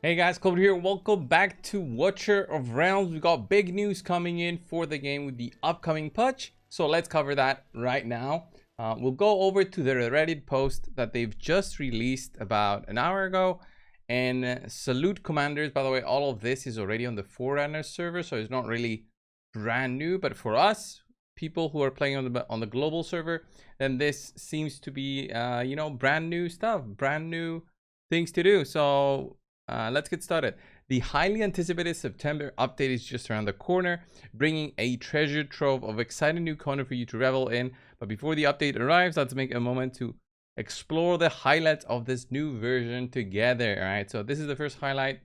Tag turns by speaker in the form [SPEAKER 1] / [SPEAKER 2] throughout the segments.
[SPEAKER 1] Hey guys, Cold here. Welcome back to Watcher of Realms. We got big news coming in for the game with the upcoming patch. So let's cover that right now. We'll go over to the Reddit post that they've just released about an hour ago. And salute commanders. By the way, all of this is already on the Forerunner server, so it's not really brand new. But for us, people who are playing on the global server, then this seems to be brand new stuff, brand new things to do. So let's get started. The highly anticipated September update is just around the corner, bringing a treasure trove of exciting new content for you to revel in. But before the update arrives, let's make a moment to explore the highlights of this new version together. All right, so this is the first highlight.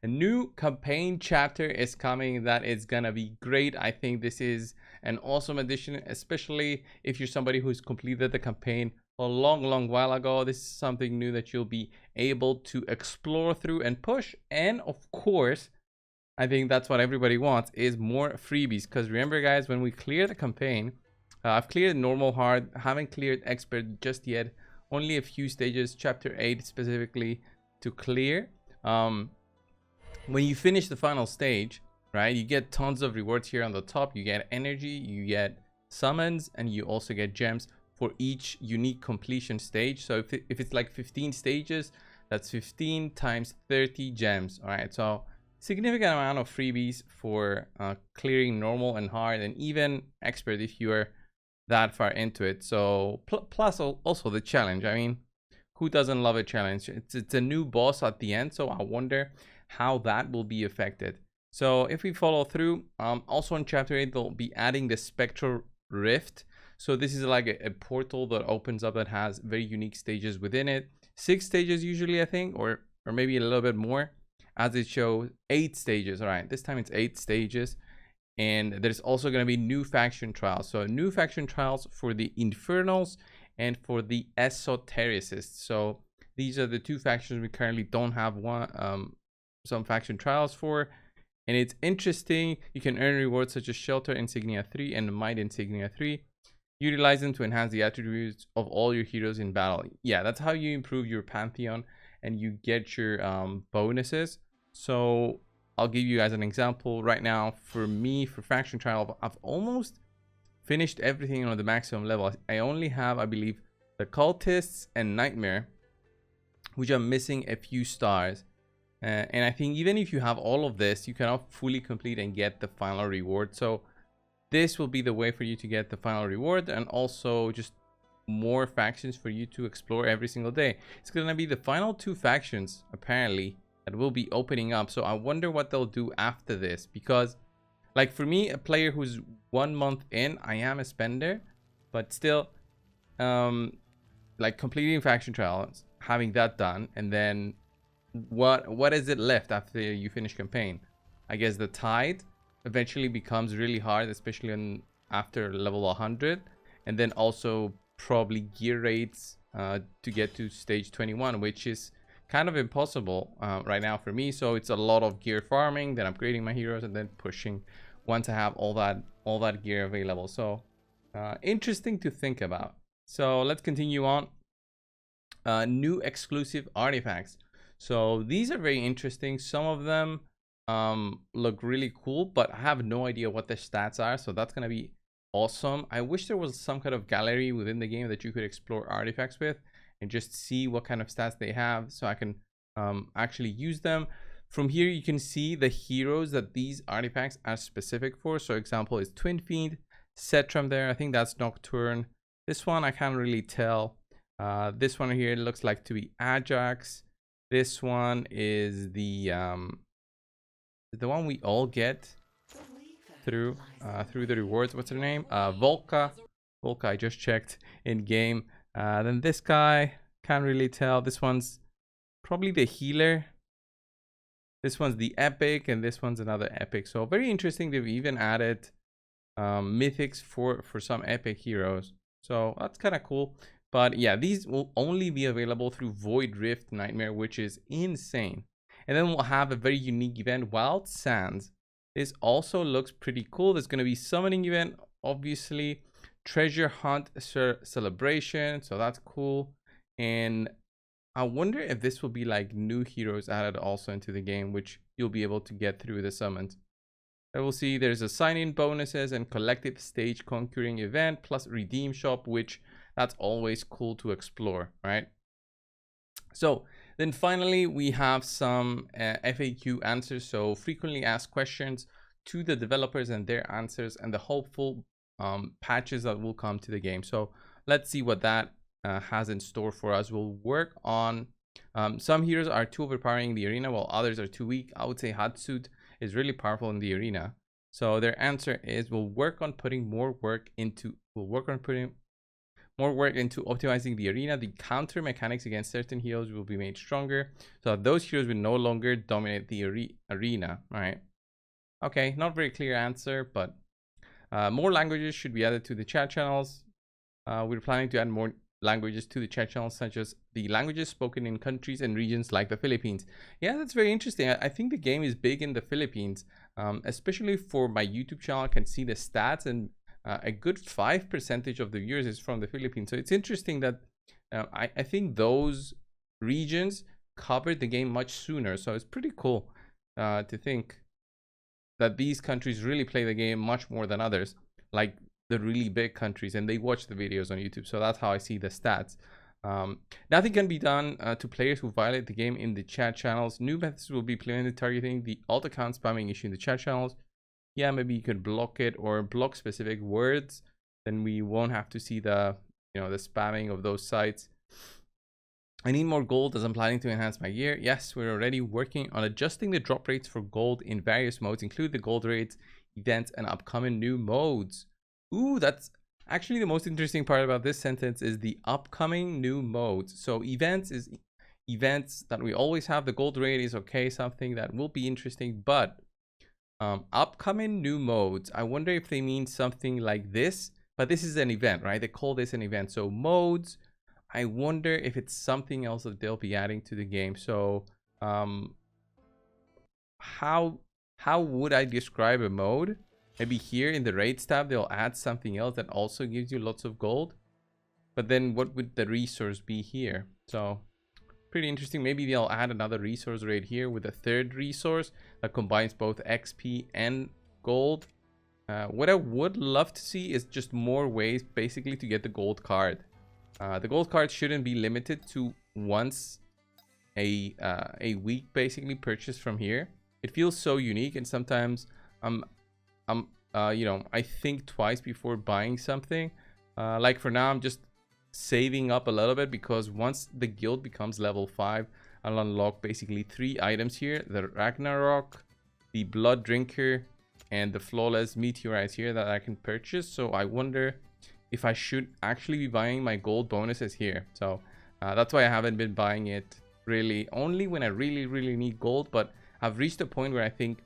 [SPEAKER 1] A new campaign chapter is coming that is gonna be great. I think this is an awesome addition, especially if you're somebody who's completed the campaign a long while ago. This is something new that you'll be able to explore through and push. And of course, I think that's what everybody wants, is more freebies. Because remember guys, when we clear the campaign, I've cleared normal, hard, haven't cleared expert just yet. Only a few stages, chapter 8 specifically to clear. When you finish the final stage, right, you get tons of rewards here on the top. You get energy, you get summons, and you also get gems for each unique completion stage. So if it's like 15 stages, that's 15 times 30 gems. All right, so significant amount of freebies for clearing normal and hard, and even expert if you are that far into it. So plus also the challenge. I mean, who doesn't love a challenge? It's a new boss at the end, so I wonder how that will be affected. So if we follow through, also in chapter 8 they'll be adding the Spectral Rift. So this is like a portal that opens up that has very unique stages within it. 6 stages usually, I think, or maybe a little bit more, as it shows 8 stages. All right, this time it's 8 stages. And there's also going to be new faction trials. So new faction trials for the Infernals and for the Esotericists. So these are the two factions we currently don't have some faction trials for. And it's interesting, you can earn rewards such as Shelter Insignia 3 and Might Insignia 3. Utilize them to enhance the attributes of all your heroes in battle. Yeah, that's how you improve your pantheon and you get your bonuses. So I'll give you guys an example right now. For me, for faction trial, I've almost finished everything on the maximum level. I only have, I believe, the cultists and nightmare, which are missing a few stars. And I think even if you have all of this, you cannot fully complete and get the final reward. So this will be the way for you to get the final reward, and also just more factions for you to explore every single day. It's gonna be the final 2 factions apparently that will be opening up. So I wonder what they'll do after this, because like for me, a player who's 1 month in, I am a spender, but still like completing faction trials, having that done, and then what is it left after you finish campaign? I guess the tide eventually becomes really hard, especially after level 100, and then also probably gear rates to get to stage 21, which is kind of impossible right now for me. So it's a lot of gear farming, then upgrading my heroes, and then pushing once I have all that gear available. So interesting to think about. So let's continue on. New exclusive artifacts. So these are very interesting. Some of them look really cool, but I have no idea what their stats are. So that's going to be awesome. I wish there was some kind of gallery within the game that you could explore artifacts with and just see what kind of stats they have, so I can actually use them. From here, you can see the heroes that these artifacts are specific for. So example is Twin Fiend, Setram there. I think that's Nocturne. This one, I can't really tell. This one here looks like to be Ajax. This one is the one we all get through the rewards. What's her name? Volca. I just checked in game. Then this guy, can't really tell. This one's probably the healer. This one's the epic, and this one's another epic. So very interesting. They've even added mythics for some epic heroes. So that's kind of cool. But yeah, these will only be available through Void Rift Nightmare, which is insane. And then we'll have a very unique event, Wild Sands. This also looks pretty cool. There's going to be summoning event, obviously, treasure hunt celebration. So that's cool. And I wonder if this will be like new heroes added also into the game, which you'll be able to get through the summons. I will see there's a sign-in bonuses and collective stage conquering event plus redeem shop, which that's always cool to explore, right? So then finally we have some FAQ answers, so frequently asked questions to the developers and their answers and the hopeful patches that will come to the game. So let's see what that has in store for us. We'll work on some heroes are too overpowering in the arena while others are too weak. I would say Hatsud is really powerful in the arena. So their answer is we'll work on putting more work into optimizing the arena. The counter mechanics against certain heroes will be made stronger, so that those heroes will no longer dominate the arena. Right? Okay, not very clear answer, but more languages should be added to the chat channels. We're planning to add more languages to the chat channels, such as the languages spoken in countries and regions like the Philippines. Yeah, that's very interesting. I think the game is big in the Philippines, especially for my YouTube channel. I can see the stats, and a good 5% of the viewers is from the Philippines. So it's interesting that I think those regions covered the game much sooner. So it's pretty cool to think that these countries really play the game much more than others, like the really big countries, and they watch the videos on YouTube. So that's how I see the stats. Nothing can be done to players who violate the game in the chat channels. New methods will be implemented targeting the alt account spamming issue in the chat channels. Yeah, maybe you could block it or block specific words. Then we won't have to see the the spamming of those sites. I need more gold as I'm planning to enhance my gear. Yes, we're already working on adjusting the drop rates for gold in various modes, include the gold rates, events, and upcoming new modes. Ooh, that's actually the most interesting part about this sentence is the upcoming new modes. So events is events that we always have. The gold rate is okay, something that will be interesting, but upcoming new modes, I wonder if they mean something like this, but this is an event, right? They call this an event. So modes, I wonder if it's something else that they'll be adding to the game. So how would I describe a mode? Maybe here in the rates tab, they'll add something else that also gives you lots of gold. But then what would the resource be here? So pretty interesting. Maybe they'll add another resource right here with a third resource that combines both XP and gold. What I would love to see is just more ways basically to get the gold card. The gold card shouldn't be limited to once a week basically purchased from here. It feels so unique, and sometimes I think twice before buying something. Like for now, I'm just saving up a little bit because once the guild becomes level 5, I'll unlock basically 3 items here: the Ragnarok, the Blood Drinker, and the Flawless Meteorite here that I can purchase. So I wonder if I should actually be buying my gold bonuses here. So that's why I haven't been buying it really, only when I really need gold. But I've reached a point where I think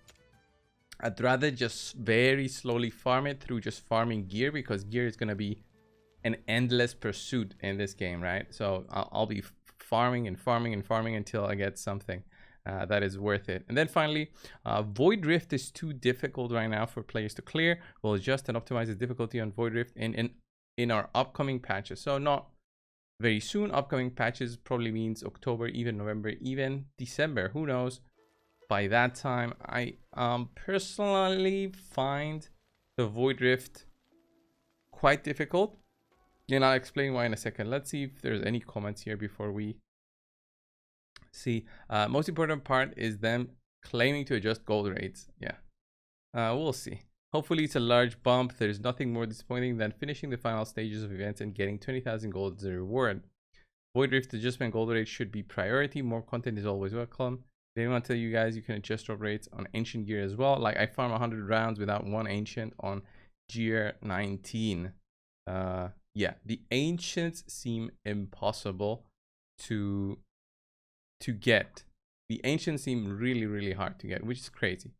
[SPEAKER 1] I'd rather just very slowly farm it through just farming gear, because gear is going to be an endless pursuit in this game, right? So I'll be farming until I get something that is worth it. And then finally, Void Rift is too difficult right now for players to clear. We'll adjust and optimize the difficulty on Void Rift in our upcoming patches. So not very soon. Upcoming patches probably means October, even November, even December, who knows. By that time, I personally find the Void Rift quite difficult, and I'll explain why in a second. Let's see if there's any comments here before we see. Most important part is them claiming to adjust gold rates. Yeah, we'll see. Hopefully it's a large bump. There's nothing more disappointing than finishing the final stages of events and getting 20,000 gold as a reward. Void Rift adjustment gold rate should be priority. More content is always welcome. They want to tell you guys you can adjust drop rates on ancient gear as well. Like I farm 100 rounds without one ancient on gear 19. Yeah, the ancients seem impossible to get. The ancients seem really hard to get, which is crazy.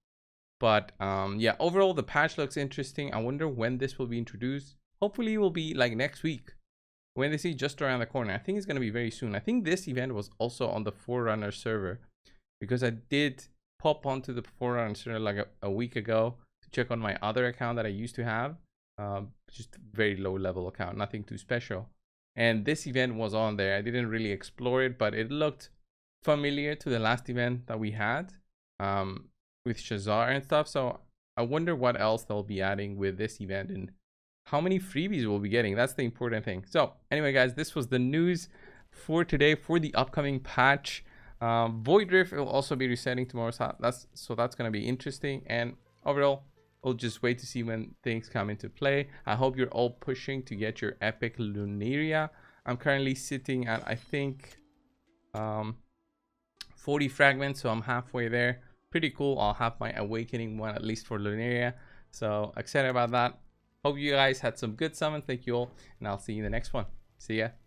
[SPEAKER 1] But yeah, overall the patch looks interesting. I wonder when this will be introduced. Hopefully it will be like next week, when they see just around the corner. I think it's going to be very soon. I think this event was also on the Forerunner server, because I did pop onto the Forerunner server like a week ago to check on my other account that I used to have. Just very low level account, nothing too special. and this event was on there. I didn't really explore it, but it looked familiar to the last event that we had with Shazar and stuff. So I wonder what else they'll be adding with this event and how many freebies we'll be getting. That's the important thing. So anyway, guys, this was the news for today for the upcoming patch. Void Rift will also be resetting tomorrow, so that's going to be interesting. And overall, we'll just wait to see when things come into play. I hope you're all pushing to get your epic Lunaria. I'm currently sitting at, I think, 40 fragments, so I'm halfway there. Pretty cool. I'll have my awakening one at least for Lunaria, so excited about that. Hope you guys had some good summons. Thank you all, and I'll see you in the next one. See ya.